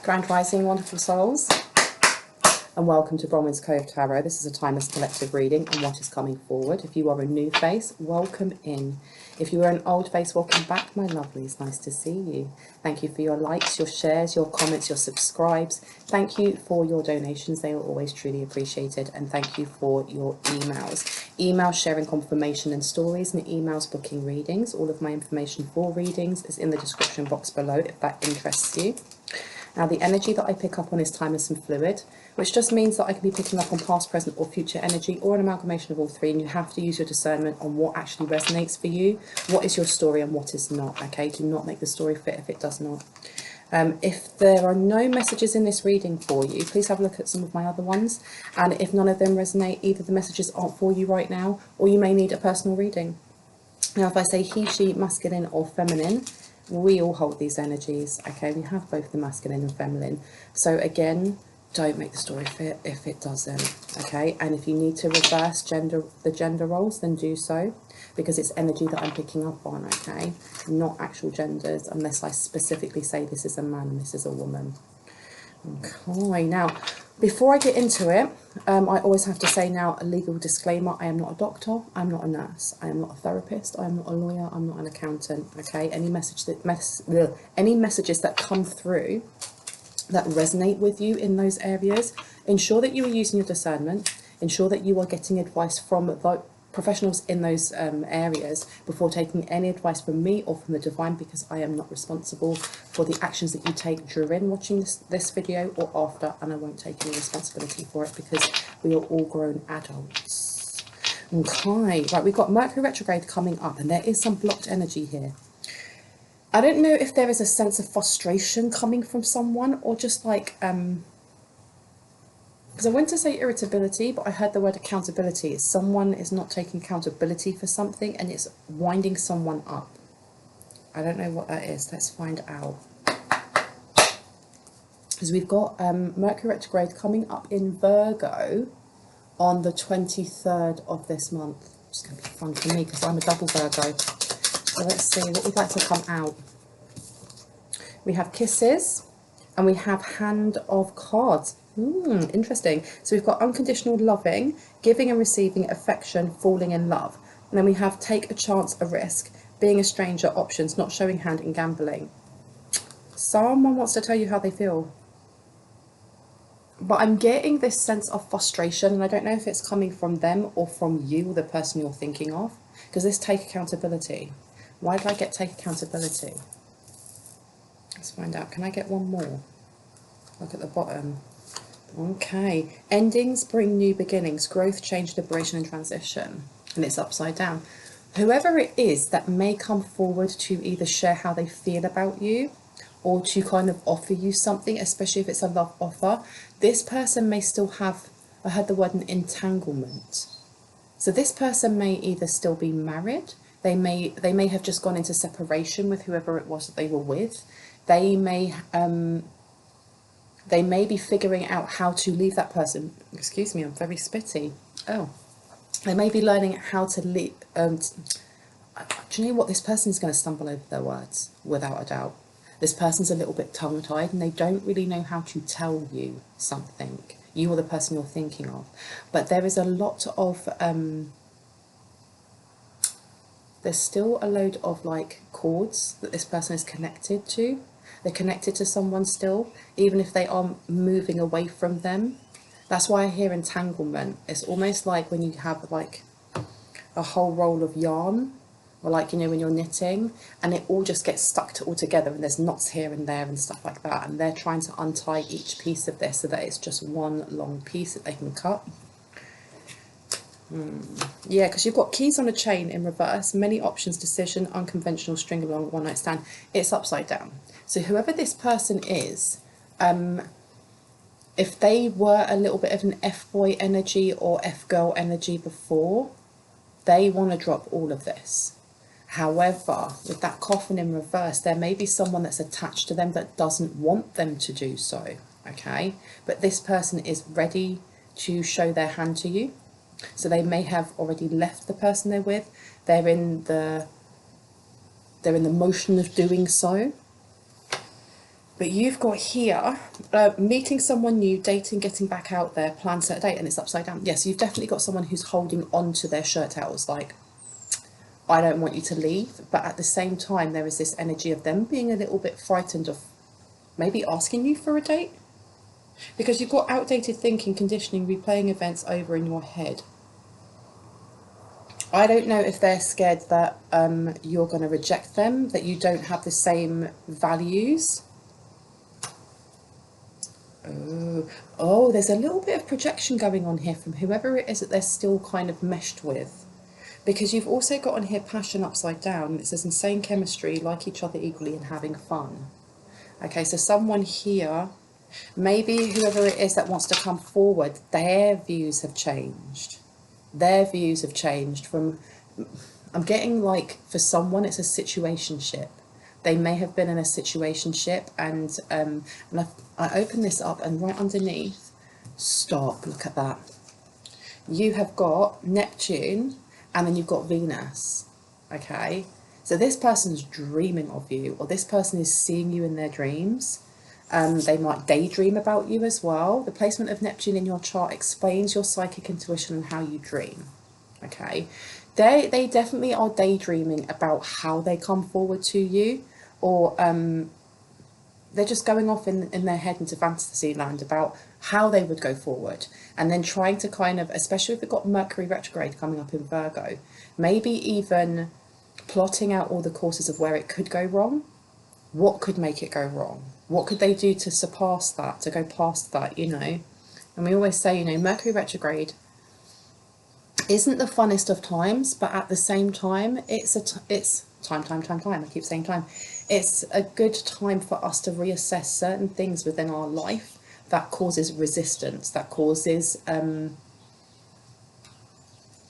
Grand Rising, wonderful souls, and welcome to Bronwyn's Cove Tarot. This is a timeless collective reading on what is coming forward. If you are a new face, welcome in. If you are an old face, welcome back, my lovelies. Nice to see you. Thank you for your likes, your shares, your comments, your subscribes. Thank you for your donations. They are always truly appreciated. And thank you for your emails. Emails sharing confirmation and stories, and emails booking readings. All of my information for readings is in the description box below if that interests you. Now, the energy that I pick up on is timeless and fluid, which just means that I can be picking up on past, present or future energy, or an amalgamation of all three, and you have to use your discernment on what actually resonates for you, what is your story and what is not, okay? Do not make the story fit if it does not. If there are no messages in this reading for you, please have a look at some of my other ones, and if none of them resonate, either the messages aren't for you right now, or you may need a personal reading. Now, if I say he, she, masculine or feminine, we all hold these energies, okay? We have both the masculine and feminine. So again, don't make the story fit if it doesn't, okay? And if you need to reverse the gender roles, then do so, because it's energy that I'm picking up on, okay? Not actual genders, unless I specifically say this is a man and this is a woman. Okay, now, before I get into it, I always have to say now a legal disclaimer. I am not a doctor, I'm not a nurse, I am not a therapist, I am not a lawyer, I'm not an accountant, okay? Any messages that come through that resonate with you in those areas, ensure that you are using your discernment, ensure that you are getting advice from the professionals in those areas before taking any advice from me or from the divine, because I am not responsible for the actions that you take during watching this video or after, and I won't take any responsibility for it because we are all grown adults. Okay, right, we've got Mercury retrograde coming up, and there is some blocked energy here. I don't know if there is a sense of frustration coming from someone, or just like because I went to say irritability, but I heard the word accountability. Someone is not taking accountability for something and it's winding someone up. I don't know what that is. Let's find out. Because we've got Mercury retrograde coming up in Virgo on the 23rd of this month. It's going to be fun for me because I'm a double Virgo. So let's see what we'd like to come out. We have kisses and we have hand of cards. Interesting. So we've got unconditional loving, giving and receiving affection, falling in love. And then we have take a chance, a risk, being a stranger, options, not showing hand, and gambling. Someone wants to tell you how they feel. But I'm getting this sense of frustration, and I don't know if it's coming from them or from you, the person you're thinking of. Because this take accountability. Why did I get take accountability? Let's find out. Can I get one more? Look at the bottom. Okay, endings bring new beginnings, growth, change, liberation and transition. And it's upside down. Whoever it is that may come forward to either share how they feel about you or to kind of offer you something, especially if it's a love offer, this person may still have, I heard the word an entanglement. So this person may either still be married, they may have just gone into separation with whoever it was that they were with. They may be figuring out how to leave that person. Excuse me, I'm very spitty. Oh, they may be learning how to leave. Do you know what? This person is going to stumble over their words, without a doubt. This person's a little bit tongue-tied and they don't really know how to tell you something. You are the person you're thinking of. But there is a lot of... there's still a load of like cords that this person is connected to. They're connected to someone still, even if they are moving away from them. That's why I hear entanglement. It's almost like when you have like a whole roll of yarn, or like, you know, when you're knitting, and it all just gets stuck all together and there's knots here and there and stuff like that. And they're trying to untie each piece of this so that it's just one long piece that they can cut. Yeah, because you've got keys on a chain in reverse, many options, decision, unconventional, string along, one night stand. It's upside down. So whoever this person is, if they were a little bit of an F-boy energy or F-girl energy before, they want to drop all of this. However, with that coffin in reverse, there may be someone that's attached to them that doesn't want them to do so, okay? But this person is ready to show their hand to you. So they may have already left the person they're with. They're in the motion of doing so. But you've got here, meeting someone new, dating, getting back out there, plan, set a date, and it's upside down. Yes, you've definitely got someone who's holding on to their shirt tails, like, I don't want you to leave. But at the same time, there is this energy of them being a little bit frightened of maybe asking you for a date. Because you've got outdated thinking, conditioning, replaying events over in your head. I don't know if they're scared that you're going to reject them, that you don't have the same values. Oh, there's a little bit of projection going on here from whoever it is that they're still kind of meshed with. Because you've also got on here passion upside down. It says insane chemistry, like each other equally and having fun. Okay, so someone here, maybe whoever it is that wants to come forward, their views have changed. Their views have changed from, I'm getting like, for someone it's a situationship. They may have been in a situationship, and I open this up, and right underneath, stop, look at that. You have got Neptune, and then you've got Venus, okay? So this person's dreaming of you, or this person is seeing you in their dreams. They might daydream about you as well. The placement of Neptune in your chart explains your psychic intuition and how you dream, okay? They definitely are daydreaming about how they come forward to you, or they're just going off in their head into fantasy land about how they would go forward, and then trying to kind of, especially if they've got Mercury retrograde coming up in Virgo, maybe even plotting out all the courses of where it could go wrong. What could make it go wrong? What could they do to surpass that, to go past that, you know? And we always say, you know, Mercury retrograde isn't the funnest of times, but at the same time, it's time. I keep saying time. It's a good time for us to reassess certain things within our life that causes resistance, that causes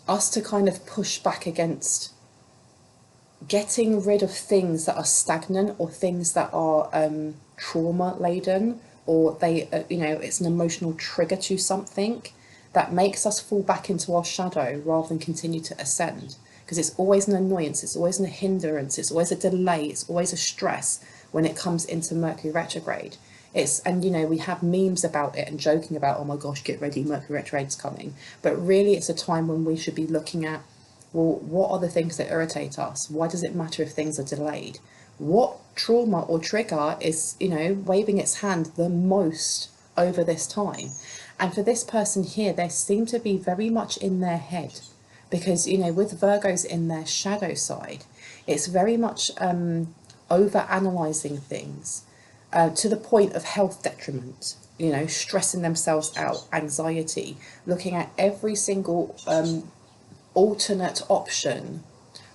us to kind of push back against getting rid of things that are stagnant, or things that are trauma laden, or they, you know, it's an emotional trigger to something that makes us fall back into our shadow rather than continue to ascend. Because it's always an annoyance, it's always a hindrance, it's always a delay, it's always a stress when it comes into Mercury retrograde. And you know, we have memes about it and joking about, oh my gosh, get ready, Mercury retrograde's coming. But really it's a time when we should be looking at, well, what are the things that irritate us? Why does it matter if things are delayed? What trauma or trigger is, you know, waving its hand the most over this time? And for this person here, they seem to be very much in their head, because, you know, with Virgos in their shadow side, it's very much over analysing things to the point of health detriment, you know, stressing themselves out, anxiety, looking at every single alternate option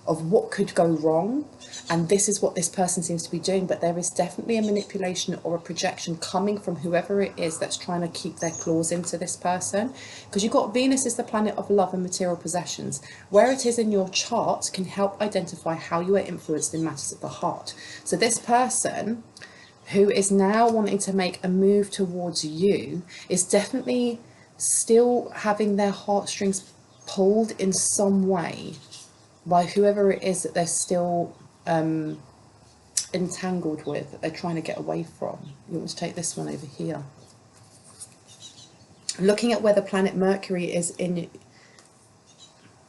of what could go wrong. And this is what this person seems to be doing. But there is definitely a manipulation or a projection coming from whoever it is that's trying to keep their claws into this person. Because you've got Venus is the planet of love and material possessions. Where it is in your chart can help identify how you are influenced in matters of the heart. So this person who is now wanting to make a move towards you is definitely still having their heartstrings pulled in some way by whoever it is that they're still entangled with, that they're trying to get away from. You want to take this one over here. Looking at where the planet Mercury is in,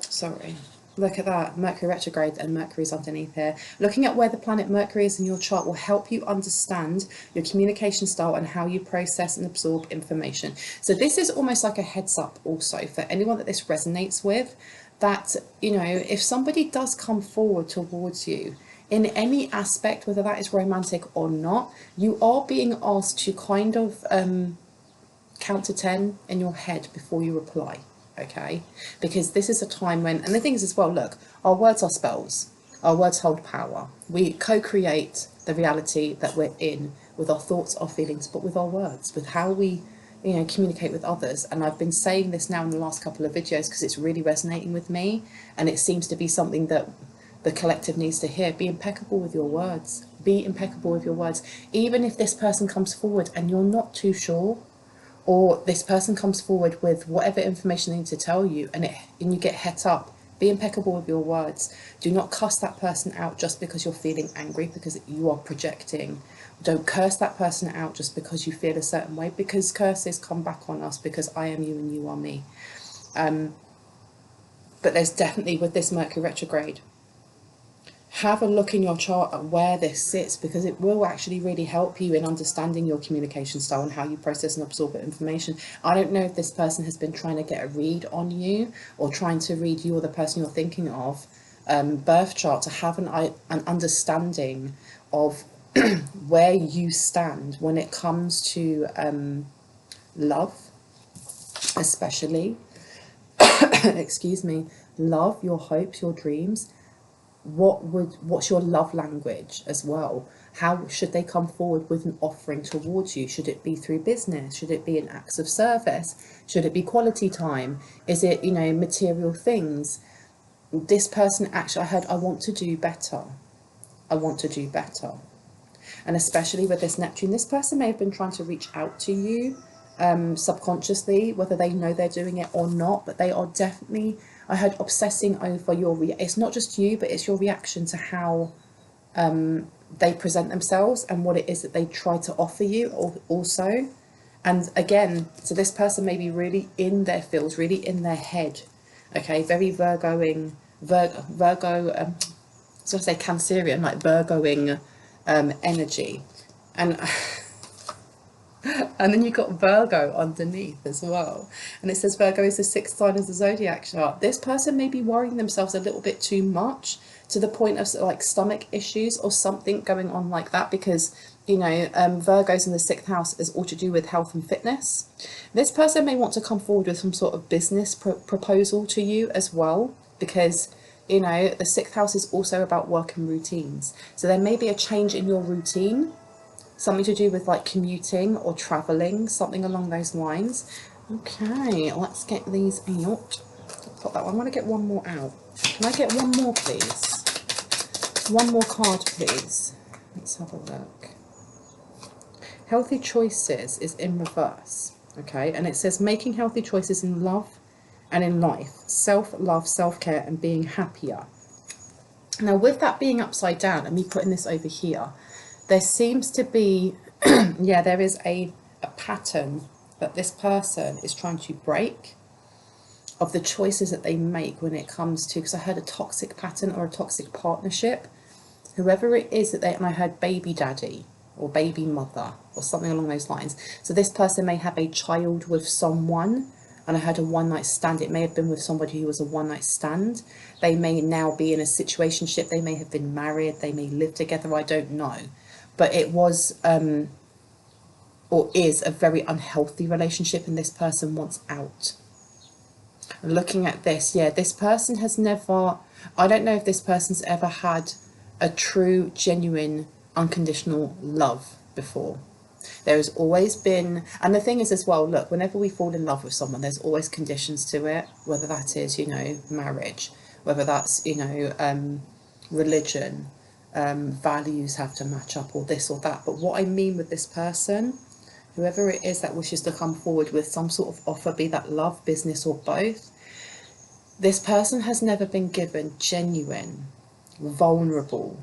sorry, look at that, Mercury retrograde and Mercury's underneath here. Looking at where the planet Mercury is in your chart will help you understand your communication style and how you process and absorb information. So this is almost like a heads up also for anyone that this resonates with, that, you know, if somebody does come forward towards you in any aspect, whether that is romantic or not, you are being asked to kind of count to 10 in your head before you reply. Okay, because this is a time when, and the thing is as well, look, our words are spells, our words hold power. We co-create the reality that we're in with our thoughts, our feelings, but with our words, with how we, you know, communicate with others. And I've been saying this now in the last couple of videos because it's really resonating with me, and it seems to be something that the collective needs to hear. Be impeccable with your words. Be impeccable with your words. Even if this person comes forward and you're not too sure, or this person comes forward with whatever information they need to tell you, and you get het up, be impeccable with your words. Do not cuss that person out just because you're feeling angry, because you are projecting, Don't curse that person out just because you feel a certain way, because curses come back on us, because I am you and you are me. But there's definitely, with this Mercury retrograde, have a look in your chart at where this sits, because it will actually really help you in understanding your communication style and how you process and absorb information. I don't know if this person has been trying to get a read on you, or trying to read you or the person you're thinking of, birth chart, to have an understanding of where you stand when it comes to love, especially, excuse me, love, your hopes, your dreams. What's your love language as well? How should they come forward with an offering towards you? Should it be through business? Should it be in acts of service? Should it be quality time? Is it, you know, material things? This person actually, I heard, I want to do better. I want to do better. And especially with this Neptune, this person may have been trying to reach out to you subconsciously, whether they know they're doing it or not, but they are definitely, I heard, obsessing over your, it's not just you, but it's your reaction to how they present themselves and what it is that they try to offer you also. And again, so this person may be really in their feels, really in their head, okay, very Virgo, so I say Cancerian, like Virgoing energy. And and then you've got Virgo underneath as well. And it says Virgo is the 6th sign of the zodiac chart. This person may be worrying themselves a little bit too much, to the point of like stomach issues or something going on like that, because, you know, Virgo's in the 6th house is all to do with health and fitness. This person may want to come forward with some sort of business proposal to you as well, because, you know, the 6th house is also about work and routines. So there may be a change in your routine, something to do with like commuting or traveling, something along those lines. Okay, let's get these out. Put that one. I want to get one more out. Can I get one more, please? One more card, please. Let's have a look. Healthy choices is in reverse. Okay, and it says making healthy choices in love and in life, self-love, self-care, and being happier. Now, with that being upside down and me putting this over here, there seems to be, yeah, there is a pattern that this person is trying to break, of the choices that they make when it comes to, because I heard a toxic pattern or a toxic partnership, whoever it is that they, and I heard baby daddy or baby mother or something along those lines. So this person may have a child with someone, and I heard a one-night stand. It may have been with somebody who was a one-night stand. They may now be in a situationship. They may have been married. They may live together. I don't know. But it was or is a very unhealthy relationship, and this person wants out. Looking at this, yeah, this person has never, I don't know if this person's ever had a true, genuine, unconditional love before. There has always been, and the thing is as well, look, whenever we fall in love with someone, there's always conditions to it, whether that is, you know, marriage, whether that's, you know, religion, values have to match up, or this or that. But what I mean with this person, whoever it is that wishes to come forward with some sort of offer, be that love, business, or both, this person has never been given genuine, vulnerable,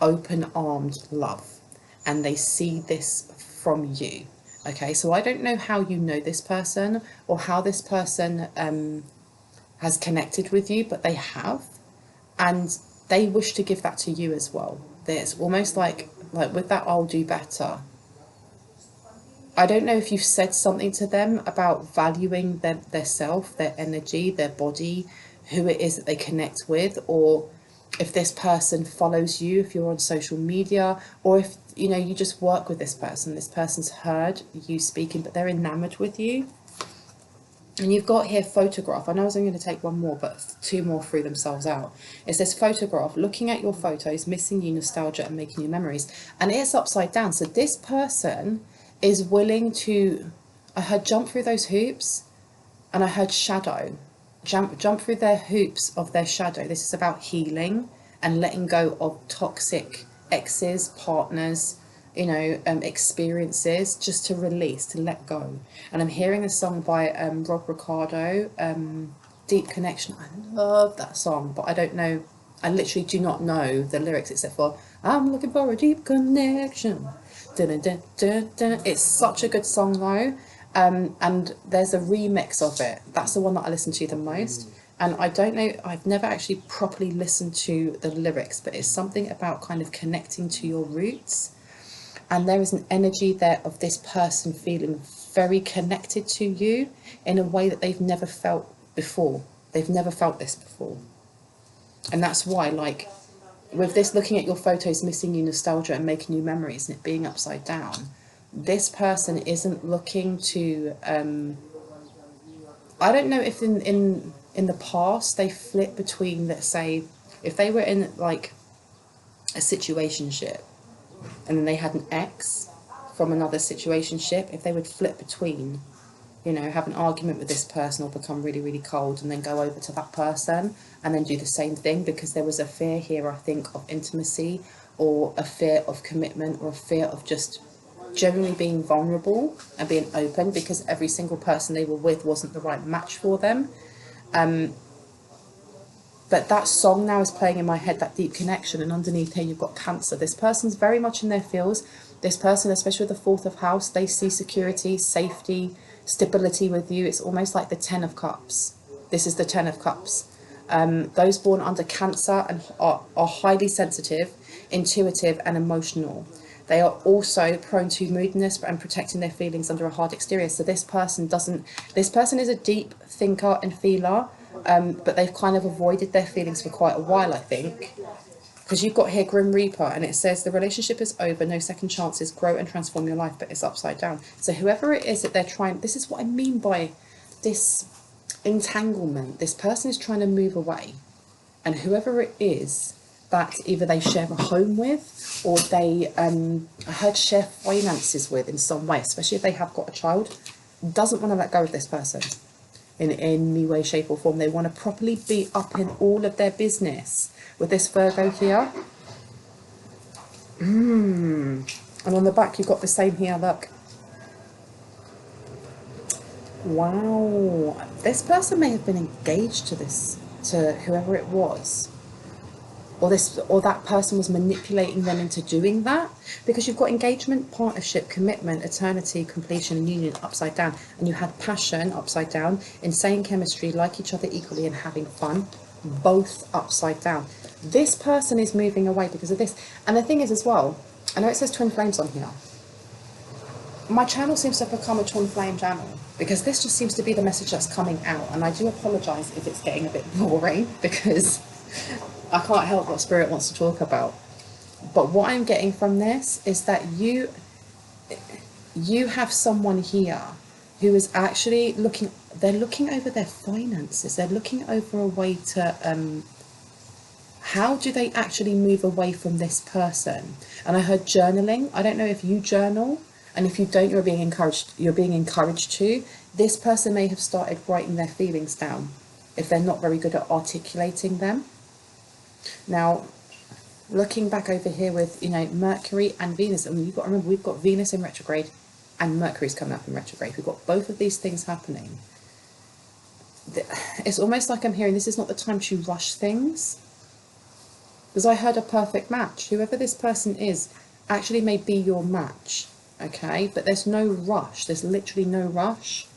open-armed love, and they see this from you. Okay, so I don't know how you know this person or how this person has connected with you, but they have, and they wish to give that to you as well. There's almost like with that I'll do better. I don't know if you've said something to them about valuing their self, their energy, their body, who it is that they connect with, or if this person follows you, if you're on social media, or if, you know, you just work with this person's heard you speaking, but they're enamored with you. And you've got here photograph. I know I was only going to take one more, but two more threw themselves out. It says photograph, looking at your photos, missing you, nostalgia, and making you memories. And it's upside down. So this person is willing to, I heard jump through those hoops, and I heard shadow. Jump through their hoops of their shadow. This is about healing and letting go of toxic exes, partners, you know, experiences, just to release, to let go. And I'm hearing a song by Rob Ricardo, Deep Connection. I love that song, but I don't know, I literally do not know the lyrics except for I'm looking for a deep connection. Dun, dun, dun, dun. It's such a good song though. And there's a remix of it. That's the one that I listen to the most. And I don't know, I've never actually properly listened to the lyrics, but it's something about kind of connecting to your roots. And there is an energy there of this person feeling very connected to you in a way that they've never felt before. They've never felt this before. And that's why, like, with this looking at your photos, missing you nostalgia and making you memories and it being upside down, this person isn't looking to, I don't know if in the past they flip between, let's say, if they were in like a situationship and then they had an ex from another situationship, if they would flip between, you know, have an argument with this person or become really, really cold and then go over to that person and then do the same thing, because there was a fear here, I think, of intimacy or a fear of commitment or a fear of just generally being vulnerable and being open, because every single person they were with wasn't the right match for them. But that song now is playing in my head, that deep connection, and underneath here you've got Cancer. This person's very much in their feels. This person, especially with the 4th of house, they see security, safety, stability with you. It's almost like the 10 of Cups. This is the 10 of Cups. Those born under Cancer and are highly sensitive, intuitive and emotional. They are also prone to moodiness and protecting their feelings under a hard exterior. So this person is a deep thinker and feeler, but they've kind of avoided their feelings for quite a while, I think. Because you've got here Grim Reaper, and it says the relationship is over, no second chances, grow and transform your life, but it's upside down. So whoever it is that they're trying, this is what I mean by this entanglement. This person is trying to move away, and whoever it is that either they share a home with or they, I heard, share finances with in some way, especially if they have got a child, doesn't want to let go of this person in any way, shape or form. They want to properly be up in all of their business with this Virgo here. And on the back you've got the same here, look. Wow, this person may have been engaged to whoever it was, or that person was manipulating them into doing that, because you've got engagement, partnership, commitment, eternity, completion and union upside down, and you had passion upside down, insane chemistry, like each other equally and having fun, both upside down. This person is moving away because of this. And the thing is as well, I know it says twin flames on here. My channel seems to have become a twin flame channel, because this just seems to be the message that's coming out, and I do apologise if it's getting a bit boring, because I can't help what Spirit wants to talk about. But what I'm getting from this is that you have someone here who is actually they're looking over their finances. They're looking over a way to, how do they actually move away from this person? And I heard journaling. I don't know if you journal, and if you don't, you're being encouraged to. This person may have started writing their feelings down if they're not very good at articulating them. Now, looking back over here with, you know, Mercury and Venus, I mean, you've got to remember, we've got Venus in retrograde and Mercury's coming up in retrograde. We've got both of these things happening. It's almost like I'm hearing this is not the time to rush things, because I heard a perfect match. Whoever this person is actually may be your match, okay? But there's no rush. There's literally no rush.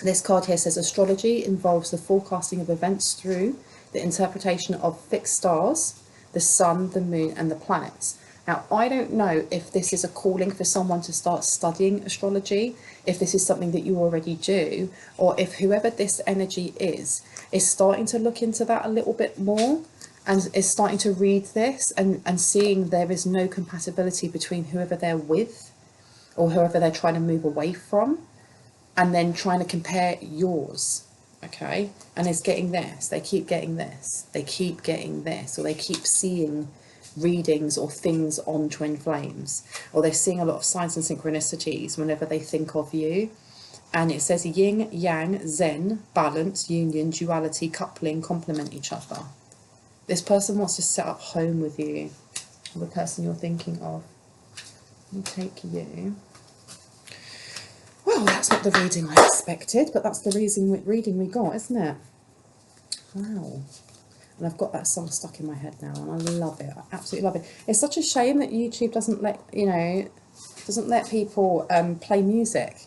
This card here says astrology involves the forecasting of events through the interpretation of fixed stars, the sun, the moon and the planets. Now, I don't know if this is a calling for someone to start studying astrology, if this is something that you already do, or if whoever this energy is starting to look into that a little bit more and is starting to read this and seeing there is no compatibility between whoever they're with or whoever they're trying to move away from, and then trying to compare yours. Okay, and it's getting this, they keep getting this, they keep getting this, or they keep seeing readings or things on twin flames, or they're seeing a lot of signs and synchronicities whenever they think of you. And it says yin, yang, zen, balance, union, duality, coupling, complement each other. This person wants to set up home with you, the person you're thinking of. Let me take you. Well, that's not the reading I expected, but that's the reading we got, isn't it? Wow. And I've got that song stuck in my head now, and I love it. I absolutely love it. It's such a shame that YouTube doesn't let, doesn't let people play music.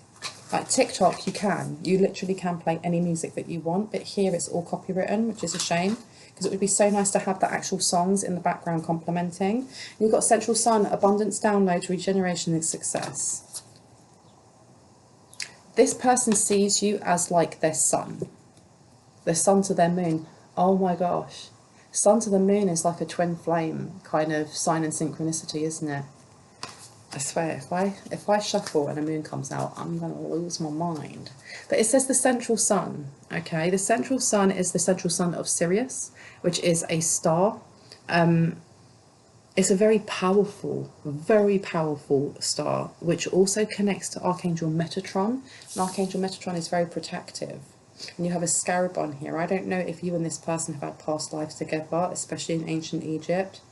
Like TikTok, you literally can play any music that you want, but here it's all copywritten, which is a shame, because it would be so nice to have the actual songs in the background complementing. You've got Central Sun, abundance, downloads, regeneration, and success. This person sees you as like their sun to their moon. Oh my gosh, sun to the moon is like a twin flame kind of sign and synchronicity, isn't it? I swear, if I shuffle and a moon comes out, I'm going to lose my mind. But it says the central sun, okay? The central sun is the central sun of Sirius, which is a star. It's a very powerful star, which also connects to Archangel Metatron. And Archangel Metatron is very protective. And you have a scarab on here. I don't know if you and this person have had past lives together, especially in ancient Egypt.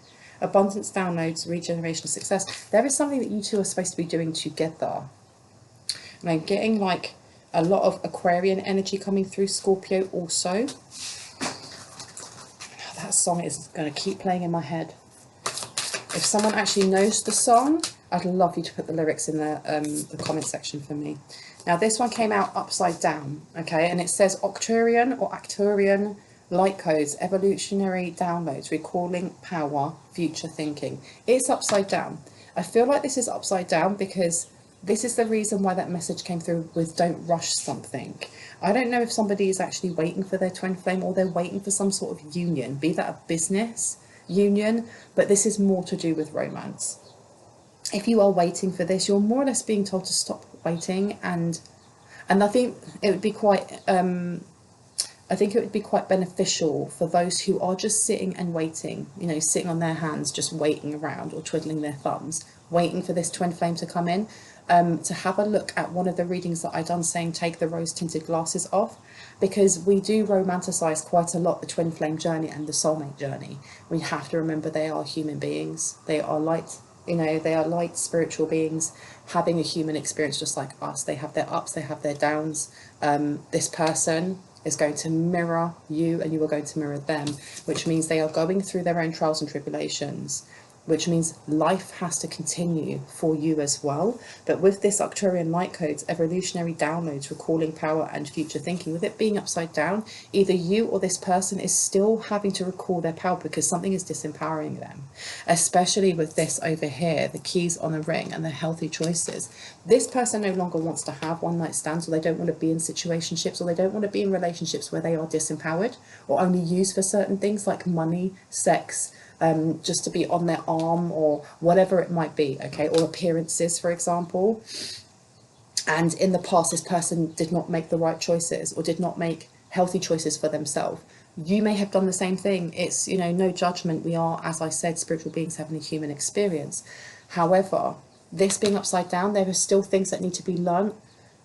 Abundance, downloads, regeneration, success. There is something that you two are supposed to be doing together. And I'm getting like a lot of Aquarian energy coming through, Scorpio also. That song is going to keep playing in my head. If someone actually knows the song, I'd love you to put the lyrics in the comment section for me. Now this one came out upside down, okay, and it says Octurian or Acturian light codes, evolutionary downloads, recalling power, future thinking. It's upside down. I feel like this is upside down because this is the reason why that message came through with don't rush something. I don't know if somebody is actually waiting for their twin flame or they're waiting for some sort of union, be that a business union, but this is more to do with romance. If you are waiting for this, you're more or less being told to stop waiting, and I think it would be quite beneficial for those who are just sitting and waiting, sitting on their hands, just waiting around or twiddling their thumbs, waiting for this twin flame to come in, to have a look at one of the readings that I done saying take the rose tinted glasses off, because we do romanticize quite a lot the twin flame journey and the soulmate journey. We have to remember they are human beings. They are light. They are light spiritual beings having a human experience just like us. They have their ups, they have their downs. This person is going to mirror you and you are going to mirror them, which means they are going through their own trials and tribulations, which means life has to continue for you as well. But with this Arcturian light codes, evolutionary downloads, recalling power and future thinking, with it being upside down, either you or this person is still having to recall their power because something is disempowering them, especially with this over here, the keys on the ring and the healthy choices. This person no longer wants to have one night stands, or they don't want to be in situationships, or they don't want to be in relationships where they are disempowered or only used for certain things like money, sex, just to be on their arm or whatever it might be, okay, or appearances, for example. And in the past, this person did not make the right choices or did not make healthy choices for themselves. You may have done the same thing. It's, no judgment. We are, as I said, spiritual beings having a human experience. However, this being upside down, there are still things that need to be learned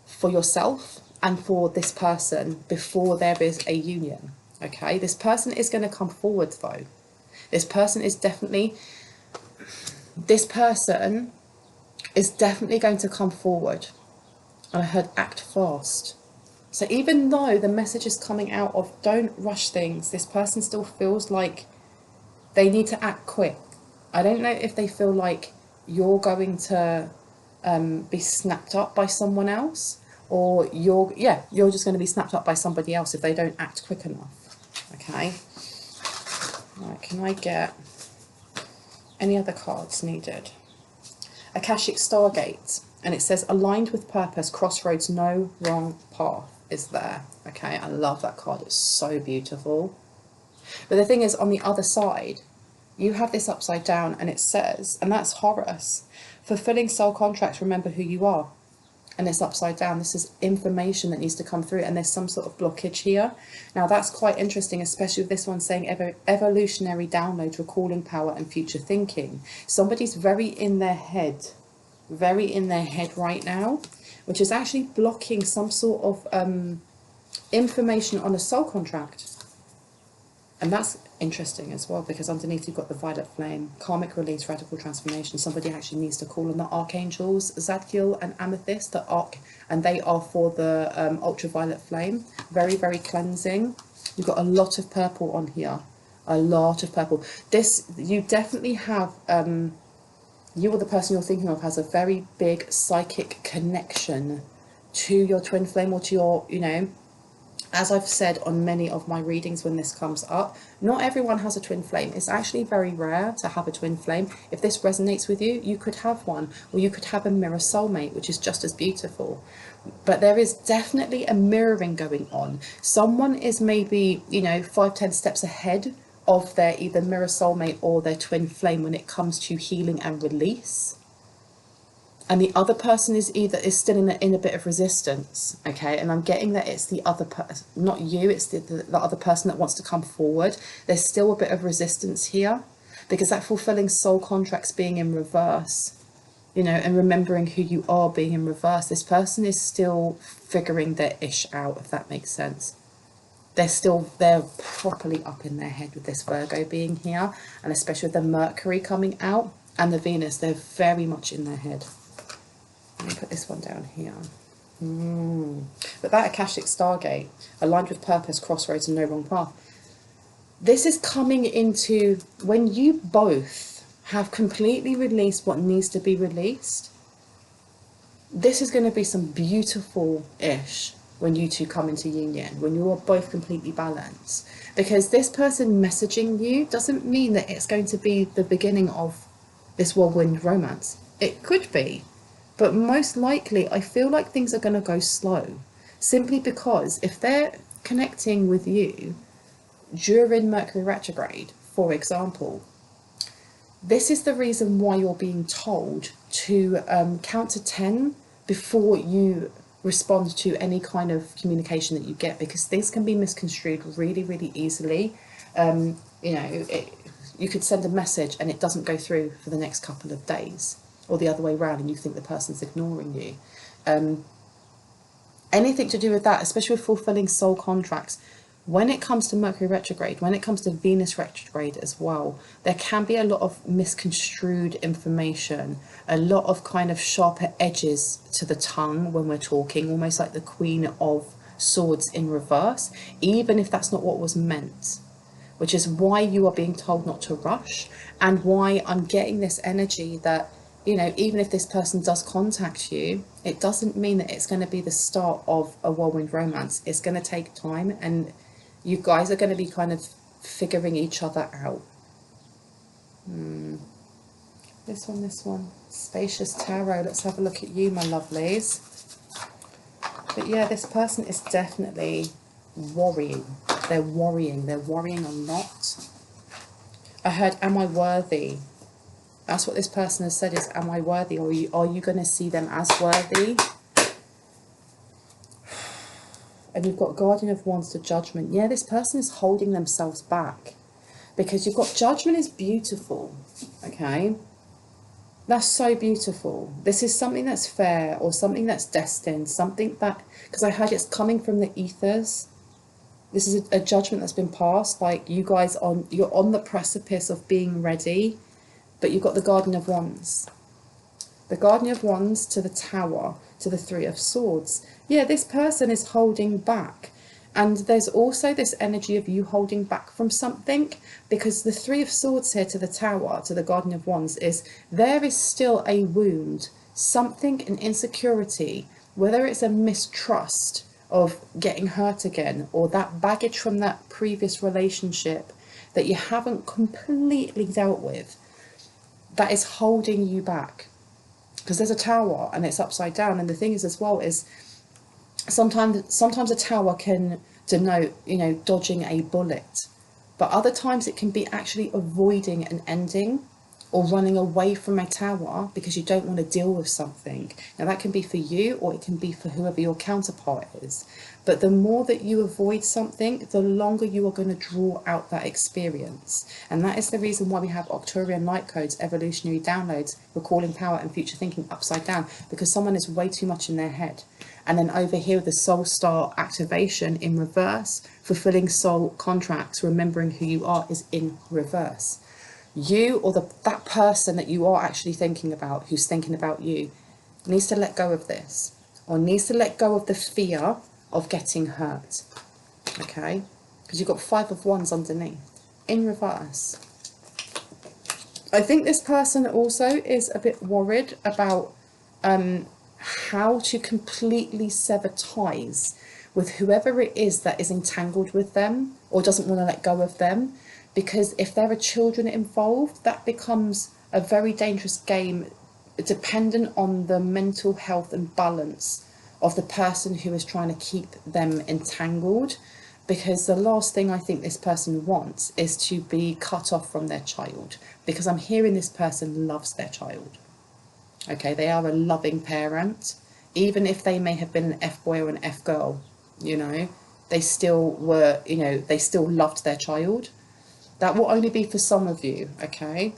for yourself and for this person before there is a union, okay? This person is going to come forward, though. This person is definitely going to come forward. And I heard act fast. So even though the message is coming out of don't rush things, this person still feels like they need to act quick. I don't know if they feel like you're going to be snapped up by someone else, or you're just going to be snapped up by somebody else if they don't act quick enough. Okay. Right, can I get any other cards needed? Akashic Stargate, and it says aligned with purpose, crossroads, no wrong path is there. Okay, I love that card. It's so beautiful. But the thing is, on the other side, you have this upside down, and it says, and that's Horus, fulfilling soul contracts, remember who you are. And it's upside down. This is information that needs to come through, and there's some sort of blockage here. Now that's quite interesting, especially with this one saying evolutionary downloads, recalling power and future thinking. Somebody's very in their head right now, which is actually blocking some sort of information on a soul contract. And that's interesting as well, because underneath you've got the violet flame, karmic release, radical transformation. Somebody actually needs to call on the archangels, Zadkiel and Amethyst, and they are for the ultraviolet flame. Very, very cleansing. You've got a lot of purple on here. A lot of purple. This, you definitely have, you or the person you're thinking of has a very big psychic connection to your twin flame, or to your, you know, as I've said on many of my readings when this comes up, not everyone has a twin flame. It's actually very rare to have a twin flame. If this resonates with you, you could have one, or you could have a mirror soulmate, which is just as beautiful. But there is definitely a mirroring going on. Someone is maybe, you know, 5-10 steps ahead of their either mirror soulmate or their twin flame when it comes to healing and release. And the other person is still in a bit of resistance, okay? And I'm getting that it's the other person, not you, it's the other person that wants to come forward. There's still a bit of resistance here, because that fulfilling soul contract's being in reverse, you know, and remembering who you are being in reverse. This person is still figuring their ish out, if that makes sense. They're properly up in their head with this Virgo being here, and especially with the Mercury coming out and the Venus, they're very much in their head. Let me put this one down here. But that Akashic Stargate, aligned with purpose, crossroads and no wrong path. This is coming into when you both have completely released what needs to be released. This is going to be some beautiful-ish when you two come into union, when you are both completely balanced. Because this person messaging you doesn't mean that it's going to be the beginning of this whirlwind romance. It could be. But most likely, I feel like things are going to go slow. Simply because if they're connecting with you during Mercury retrograde, for example, this is the reason why you're being told to count to 10 before you respond to any kind of communication that you get, because things can be misconstrued really, really easily. You know, you could send a message and it doesn't go through for the next couple of days, or the other way around, and you think the person's ignoring you. Anything to do with that, especially with fulfilling soul contracts, when it comes to Mercury retrograde, when it comes to Venus retrograde as well, there can be a lot of misconstrued information, a lot of kind of sharper edges to the tongue when we're talking, almost like the Queen of Swords in reverse, even if that's not what was meant. Which is why you are being told not to rush, and why I'm getting this energy that, you know, even if this person does contact you, it doesn't mean that it's going to be the start of a whirlwind romance. It's going to take time, and you guys are going to be kind of figuring each other out. This one. Spacious Tarot. Let's have a look at you, my lovelies. But yeah, this person is definitely worrying. They're worrying a lot. I heard, am I worthy? That's what this person has said, is, am I worthy? Or are you going to see them as worthy? And you've got Guardian of Wands to Judgment. Yeah, this person is holding themselves back. Because you've got Judgment is beautiful. Okay? That's so beautiful. This is something that's fair, or something that's destined. Something that, because I heard it's coming from the ethers. This is a judgment that's been passed. Like, you guys, you're on the precipice of being ready. But you've got the Guardian of Wands. The Guardian of Wands to the Tower, to the Three of Swords. Yeah, this person is holding back. And there's also this energy of you holding back from something, because the Three of Swords here to the Tower, to the Guardian of Wands, is there is still a wound, something, an insecurity, whether it's a mistrust of getting hurt again, or that baggage from that previous relationship that you haven't completely dealt with, that is holding you back. Because there's a tower and it's upside down, and the thing is as well is sometimes a tower can denote, you know, dodging a bullet, but other times it can be actually avoiding an ending, or running away from a tower because you don't want to deal with something. Now that can be for you, or it can be for whoever your counterpart is. But the more that you avoid something, the longer you are going to draw out that experience. And that is the reason why we have Arcturian light codes, evolutionary downloads, recalling power and future thinking upside down, because someone is way too much in their head. And then over here, the soul star activation in reverse, fulfilling soul contracts, remembering who you are, is in reverse. You, or that person that you are actually thinking about, who's thinking about you, needs to let go of this, or needs to let go of the fear of getting hurt. Okay? Because you've got 5 of Wands underneath. in reverse. I think this person also is a bit worried about how to completely sever ties with whoever it is that is entangled with them or doesn't want to let go of them. Because if there are children involved, that becomes a very dangerous game, dependent on the mental health and balance of the person who is trying to keep them entangled. Because the last thing I think this person wants is to be cut off from their child, because I'm hearing this person loves their child. Okay, they are a loving parent. Even if they may have been an F-boy or an F-girl, you know, they still were, you know, they still loved their child. That will only be for some of you, okay?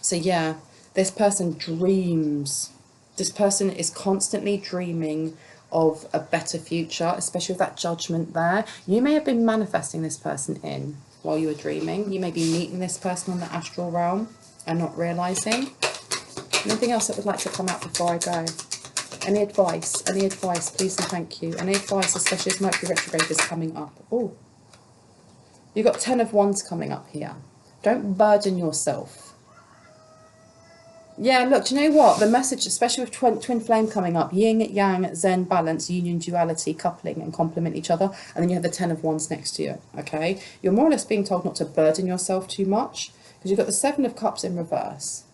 So yeah, this person dreams. This person is constantly dreaming of a better future, especially with that judgment there. You may have been manifesting this person in while you were dreaming. You may be meeting this person on the astral realm and not realising. Anything else that would like to come out before I go? Any advice, please and thank you. Any advice, especially as Mercury retrograde is coming up. Oh, you've got 10 of Wands coming up here. Don't burden yourself. Yeah, look, do you know what? The message, especially with twin flame coming up, yin, yang, zen, balance, union, duality, coupling and complement each other. And then you have the 10 of Wands next to you, okay? You're more or less being told not to burden yourself too much, because you've got the 7 of Cups in reverse.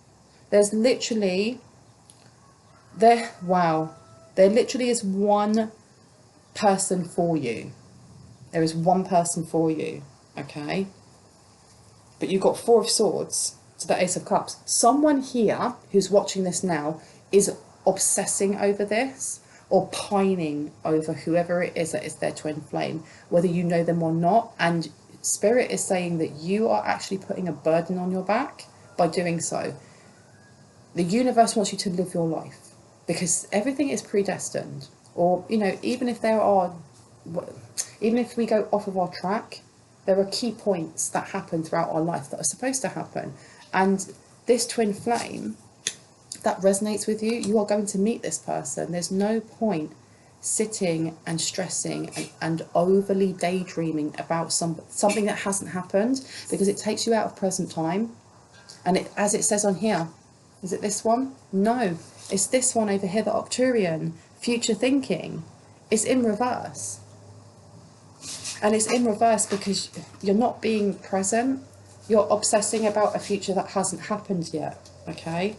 There's literally, there literally is one person for you. There is one person for you, okay? But you've got 4 of Swords to the Ace of Cups. Someone here who's watching this now is obsessing over this or pining over whoever it is that is their twin flame, whether you know them or not. And Spirit is saying that you are actually putting a burden on your back by doing so. The universe wants you to live your life because everything is predestined. Or, you know, even if we go off of our track, there are key points that happen throughout our life that are supposed to happen. And this twin flame that resonates with you, you are going to meet this person. There's no point sitting and stressing and overly daydreaming about something that hasn't happened, because it takes you out of present time. And as it says on here, is it this one? No, it's this one over here, the Octurian, future thinking. It's in reverse. And it's in reverse because you're not being present. You're obsessing about a future that hasn't happened yet, okay?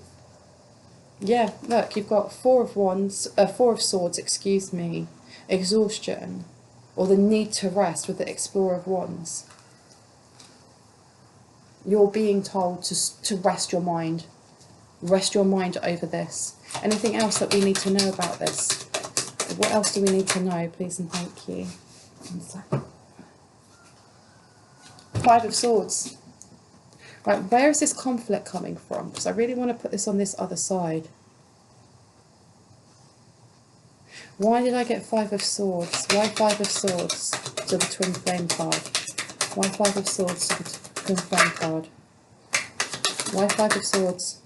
Yeah, look, you've got 4 of Swords, excuse me, exhaustion, or the need to rest with the Explorer of Wands. You're being told to rest your mind. Rest your mind over this. Anything else that we need to know about this? What else do we need to know, please and thank you? 1 second. 5 of Swords. Right, where is this conflict coming from? Because I really want to put this on this other side. Why did I get 5 of Swords? Why 5 of Swords to the twin flame card? Why 5 of Swords to the twin flame card? Why 5 of Swords?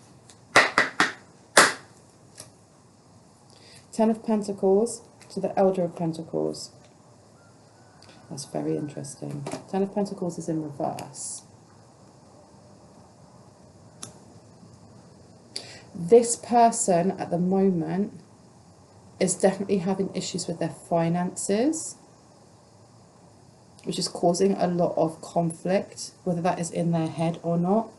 10 of Pentacles to the Elder of Pentacles. That's very interesting. 10 of Pentacles is in reverse. This person at the moment is definitely having issues with their finances, which is causing a lot of conflict, whether that is in their head or not.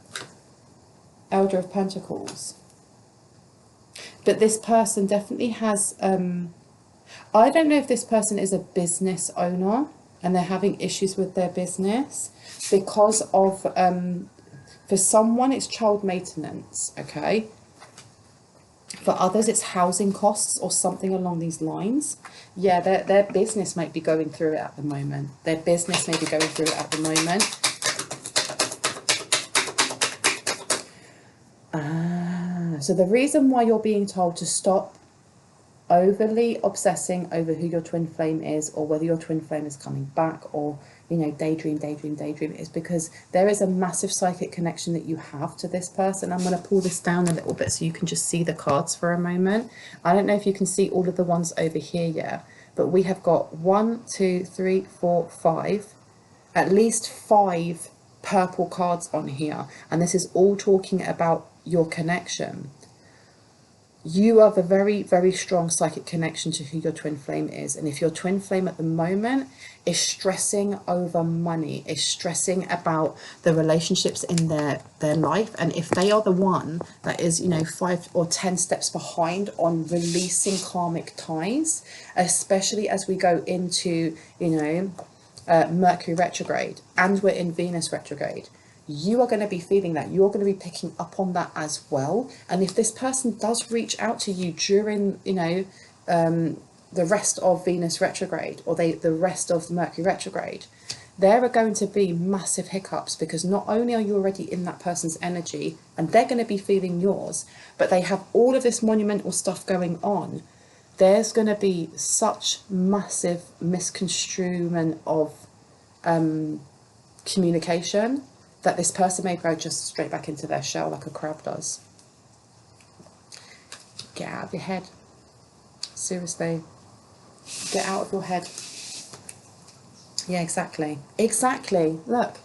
Elder of Pentacles. But this person definitely has, I don't know if this person is a business owner and they're having issues with their business because of, for someone it's child maintenance, okay? For others it's housing costs or something along these lines. Yeah, their business might be going through it at the moment. Their business may be going through it at the moment. So the reason why you're being told to stop overly obsessing over who your twin flame is, or whether your twin flame is coming back, or, you know, daydream, is because there is a massive psychic connection that you have to this person. I'm going to pull this down a little bit so you can just see the cards for a moment. I don't know if you can see all of the ones over here yet, but we have got 1, 2, 3, 4, 5, at least 5 purple cards on here, and this is all talking about your connection. You have a very, very strong psychic connection to who your twin flame is. And if your twin flame at the moment is stressing over money, is stressing about the relationships in their life, and if they are the one that is, you know, 5 or 10 steps behind on releasing karmic ties, especially as we go into, you know, Mercury retrograde, and we're in Venus retrograde, you are going to be feeling that. You're going to be picking up on that as well. And if this person does reach out to you during, you know, the rest of Venus retrograde, or the rest of Mercury retrograde, there are going to be massive hiccups, because not only are you already in that person's energy and they're going to be feeling yours, but they have all of this monumental stuff going on. There's going to be such massive misconstruement of communication that this person may go just straight back into their shell like a crab does. Get out of your head. Seriously. Get out of your head. Yeah, exactly. Exactly. Look.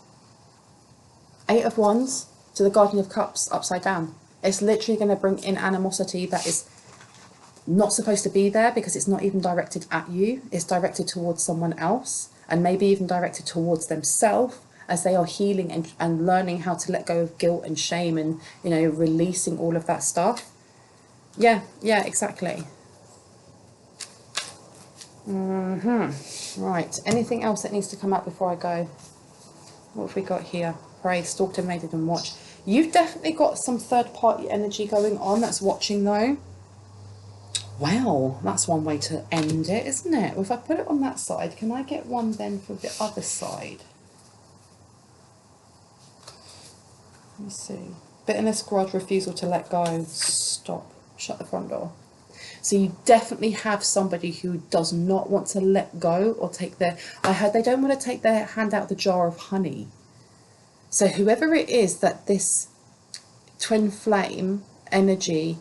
8 of Wands to the Guardian of Cups upside down. It's literally going to bring in animosity that is not supposed to be there, because it's not even directed at you. It's directed towards someone else, and maybe even directed towards themselves, as they are healing and learning how to let go of guilt and shame, and, you know, releasing all of that stuff. Yeah, exactly. Right, anything else that needs to come out before I go? What have we got here? Pray, stalked and mated and watch. You've definitely got some third party energy going on that's watching though. Wow, that's one way to end it, isn't it? Well, if I put it on that side, can I get one then for the other side? Let me see. Bitterness, grudge, refusal to let go. Stop. Shut the front door. So you definitely have somebody who does not want to let go or take their... I heard they don't want to take their hand out of the jar of honey. So whoever it is that this twin flame energy,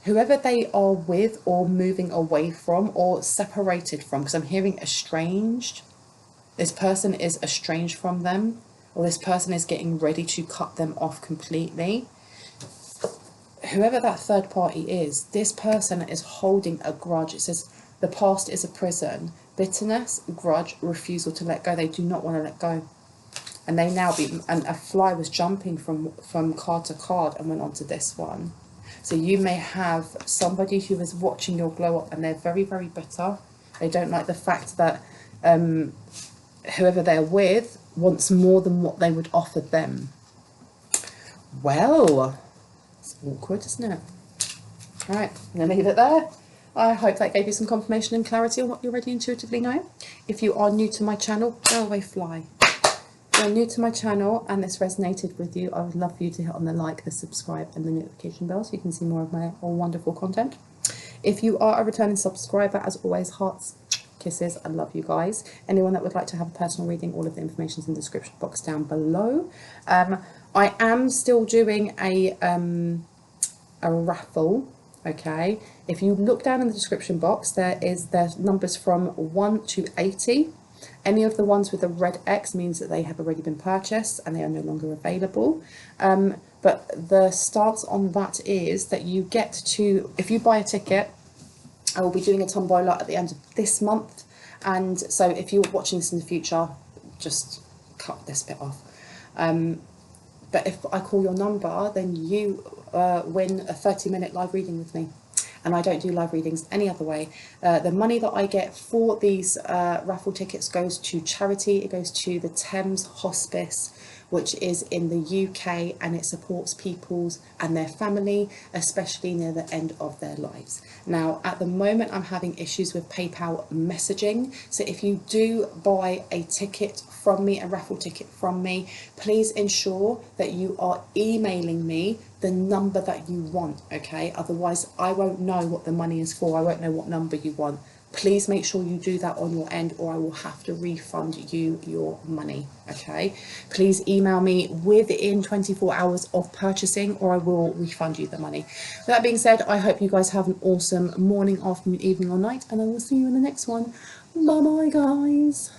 whoever they are with or moving away from or separated from, because I'm hearing estranged. This person is estranged from them, or this person is getting ready to cut them off completely. Whoever that third party is, this person is holding a grudge. It says the past is a prison. Bitterness, grudge, refusal to let go. They do not want to let go. And they now be, and a fly was jumping from card to card and went on to this one. So you may have somebody who is watching your glow up, and they're very, very bitter. They don't like the fact that whoever they're with wants more than what they would offer them. Well, it's awkward, isn't it? All right, I'm going to leave it there. I hope that gave you some confirmation and clarity on what you already intuitively know. If you are new to my channel, go away, fly. If you're new to my channel and this resonated with you, I would love for you to hit on the like, the subscribe and the notification bell so you can see more of my wonderful content. If you are a returning subscriber, as always, hearts, kisses, I love you guys. Anyone that would like to have a personal reading, all of the information is in the description box down below. I am still doing a raffle. Okay, if you look down in the description box, there's numbers from 1 to 80. Any of the ones with the red X means that they have already been purchased and they are no longer available. But the stance on that is that you get to, if you buy a ticket, I will be doing a tombola at the end of this month. And so if you're watching this in the future, just cut this bit off. But if I call your number, then you win a 30-minute live reading with me. And I don't do live readings any other way. The money that I get for these raffle tickets goes to charity. It goes to the Thames Hospice, which is in the UK, and it supports people's and their family, especially near the end of their lives. Now, at the moment, I'm having issues with PayPal messaging. So if you do buy a ticket from me, a raffle ticket from me, please ensure that you are emailing me the number that you want, okay? Otherwise, I won't know what the money is for. I won't know what number you want. Please make sure you do that on your end, or I will have to refund you your money, okay? Please email me within 24 hours of purchasing, or I will refund you the money. That being said, I hope you guys have an awesome morning, afternoon, evening or night, and I will see you in the next one. Bye bye, guys.